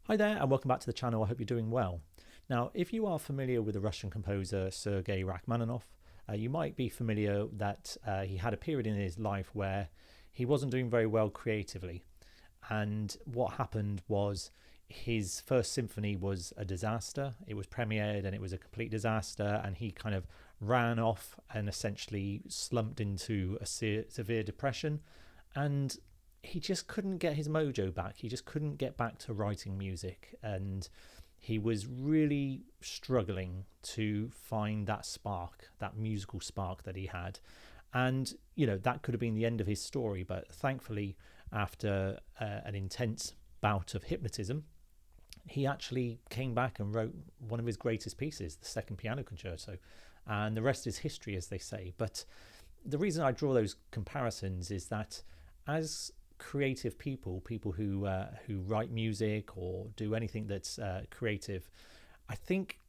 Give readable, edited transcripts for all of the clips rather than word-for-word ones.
Hi there and welcome back to the channel. I hope you're doing well. Now, if you are familiar with the Russian composer Sergei Rachmaninoff, you might be familiar that he had a period in his life where he wasn't doing very well creatively. And what happened was his first symphony was a disaster. It was premiered and it was a complete disaster, and he kind of ran off and essentially slumped into a severe depression. And he just couldn't get his mojo back. He just couldn't get back to writing music, and he was really struggling to find that spark, that musical spark that he had. And that could have been the end of his story, but thankfully, after an intense bout of hypnotism, he actually came back and wrote one of his greatest pieces, the Second Piano Concerto, and the rest is history, as they say. But the reason I draw those comparisons is that as creative people who write music or do anything that's creative, I think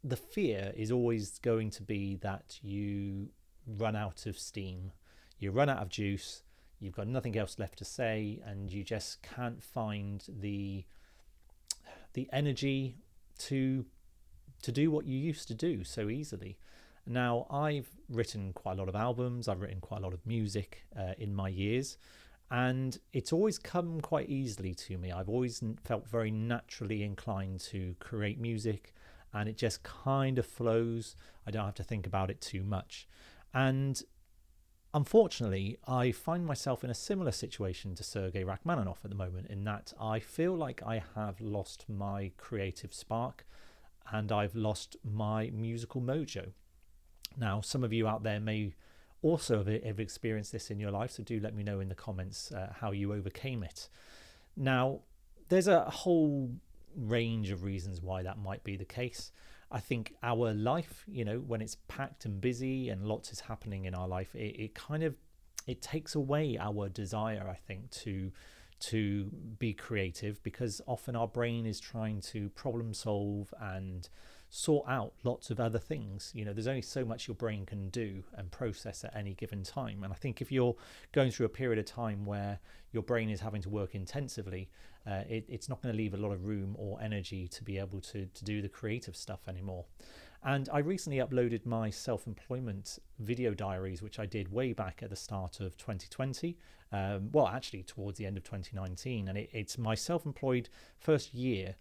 the fear is always going to be that you run out of steam, you run out of juice, you've got nothing else left to say, and you just can't find the energy to do what you used to do so easily. Now, I've written quite a lot of albums, I've written quite a lot of music in my years, and it's always come quite easily to me. I've always felt very naturally inclined to create music, and it just kind of flows. I don't have to think about it too much. And unfortunately, I find myself in a similar situation to Sergei Rachmaninoff at the moment, in that I feel like I have lost my creative spark and I've lost my musical mojo. Now, some of you out there may also have experienced this in your life, so do let me know in the comments how you overcame it. Now, there's a whole range of reasons why that might be the case. I think our life, when it's packed and busy and lots is happening in our life, it takes away our desire, I think, to be creative, because often our brain is trying to problem solve and sort out lots of other things. There's only so much your brain can do and process at any given time. And I think if you're going through a period of time where your brain is having to work intensively, it's not going to leave a lot of room or energy to be able to do the creative stuff anymore. And I recently uploaded my self-employment video diaries, which I did way back at the start of 2020. Actually towards the end of 2019. And it's my self-employed first year,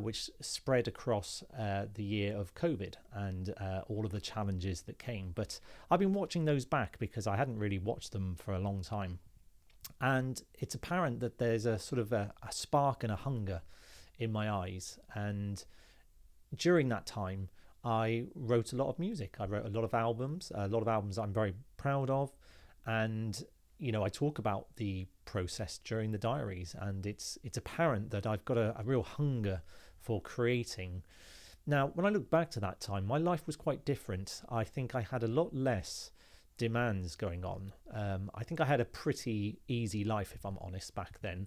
which spread across the year of COVID and all of the challenges that came. But I've been watching those back because I hadn't really watched them for a long time. And it's apparent that there's a sort of a spark and a hunger in my eyes. And during that time, I wrote a lot of music. I wrote a lot of albums I'm very proud of. And I talk about the process during the diaries, and it's apparent that I've got a real hunger for creating. Now, when I look back to that time, my life was quite different. I think I had a lot less demands going on. I think I had a pretty easy life, if I'm honest, back then.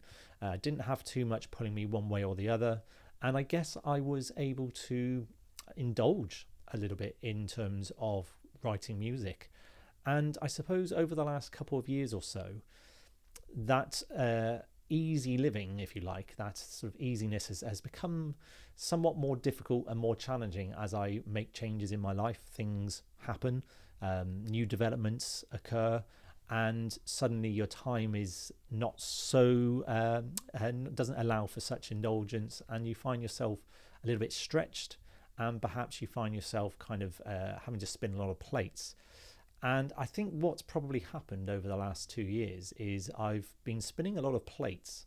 Didn't have too much pulling me one way or the other, and I guess I was able to indulge a little bit in terms of writing music. And I suppose over the last couple of years or so, that easy living, if you like, that sort of easiness has become somewhat more difficult and more challenging as I make changes in my life. Things happen, new developments occur, and suddenly your time is not so, and doesn't allow for such indulgence, and you find yourself a little bit stretched, and perhaps you find yourself kind of having to spin a lot of plates. And I think what's probably happened over the last 2 years is I've been spinning a lot of plates,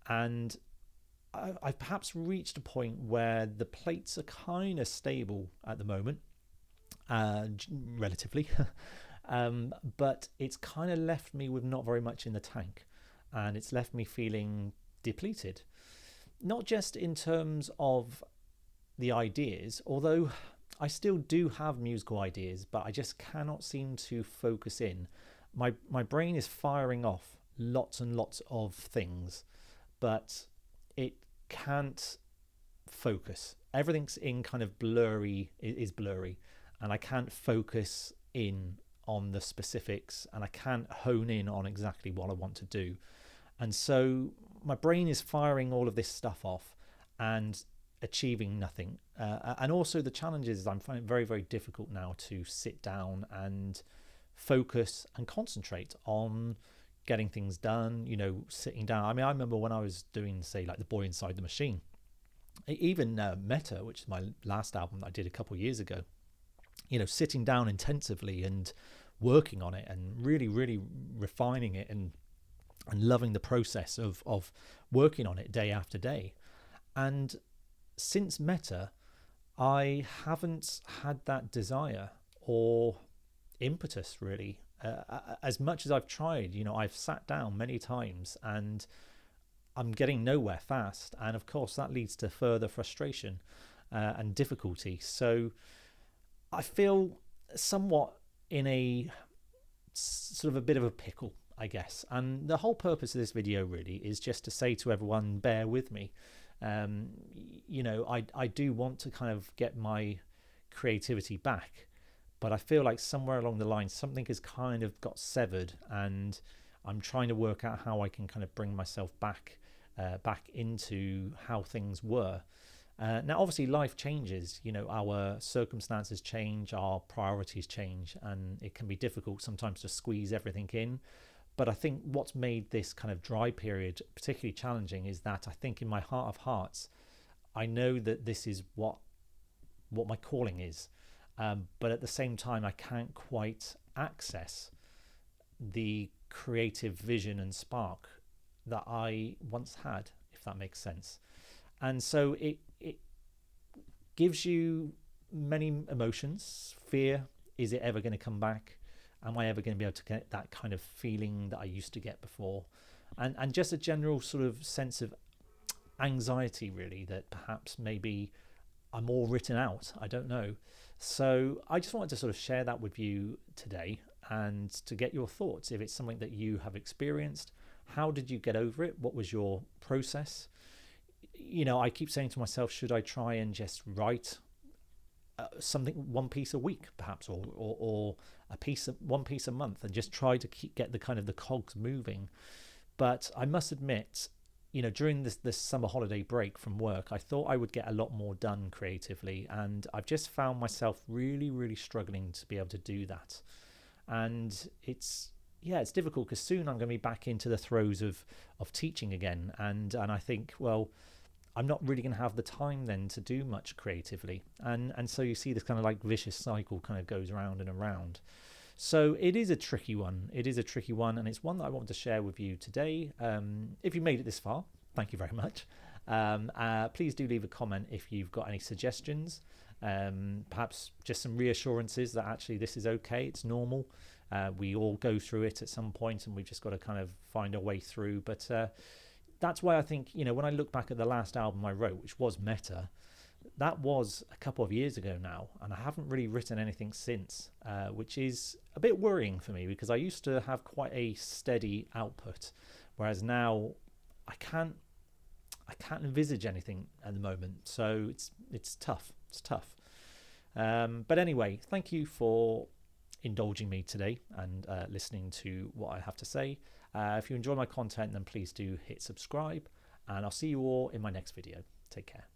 and I've perhaps reached a point where the plates are kind of stable at the moment, relatively, but it's kind of left me with not very much in the tank, and it's left me feeling depleted, not just in terms of the ideas, although I still do have musical ideas, but I just cannot seem to focus in. My brain is firing off lots and lots of things, but it can't focus. Everything's in kind of is blurry, and I can't focus in on the specifics, and I can't hone in on exactly what I want to do. And so my brain is firing all of this stuff off, and achieving nothing. And also the challenges is I'm finding it very, very difficult now to sit down and focus and concentrate on getting things done, sitting down. I mean, I remember when I was doing, say, like The Boy Inside the Machine, even Meta, which is my last album that I did a couple of years ago, sitting down intensively and working on it and really, really refining it and loving the process of working on it day after day. And since Meta, I haven't had that desire or impetus really. As much as I've tried, I've sat down many times and I'm getting nowhere fast. And of course, that leads to further frustration and difficulty. So I feel somewhat in a sort of a bit of a pickle, I guess. And the whole purpose of this video really is just to say to everyone, bear with me. I do want to kind of get my creativity back, but I feel like somewhere along the line something has kind of got severed, and I'm trying to work out how I can kind of bring myself back into how things were. Now obviously life changes, our circumstances change, our priorities change, and it can be difficult sometimes to squeeze everything in. But I think what's made this kind of dry period particularly challenging is that I think in my heart of hearts, I know that this is what my calling is. But at the same time, I can't quite access the creative vision and spark that I once had, if that makes sense. And so it gives you many emotions. Fear, is it ever going to come back? Am I ever going to be able to get that kind of feeling that I used to get before? And just a general sort of sense of anxiety, really, that perhaps maybe I'm all written out. I don't know. So I just wanted to sort of share that with you today and to get your thoughts. If it's something that you have experienced, how did you get over it? What was your process? I keep saying to myself, should I try and just write one piece a week perhaps, or one piece a month, and just try to get the kind of the cogs moving. But I must admit, during this summer holiday break from work, I thought I would get a lot more done creatively, and I've just found myself really, really struggling to be able to do that. And it's difficult because soon I'm going to be back into the throes of teaching again, and I think, well, I'm not really going to have the time then to do much creatively. And so you see this kind of like vicious cycle kind of goes around and around. So it is a tricky one. And it's one that I want to share with you today. If you made it this far, thank you very much. Please do leave a comment if you've got any suggestions. Perhaps just some reassurances that actually this is okay. It's normal. We all go through it at some point, and we've just got to kind of find our way through. But that's why I think, when I look back at the last album I wrote, which was Meta, that was a couple of years ago now, and I haven't really written anything since, which is a bit worrying for me because I used to have quite a steady output, whereas now I can't envisage anything at the moment. So it's tough. But anyway, thank you for indulging me today and listening to what I have to say. If you enjoy my content, then please do hit subscribe, and I'll see you all in my next video. Take care.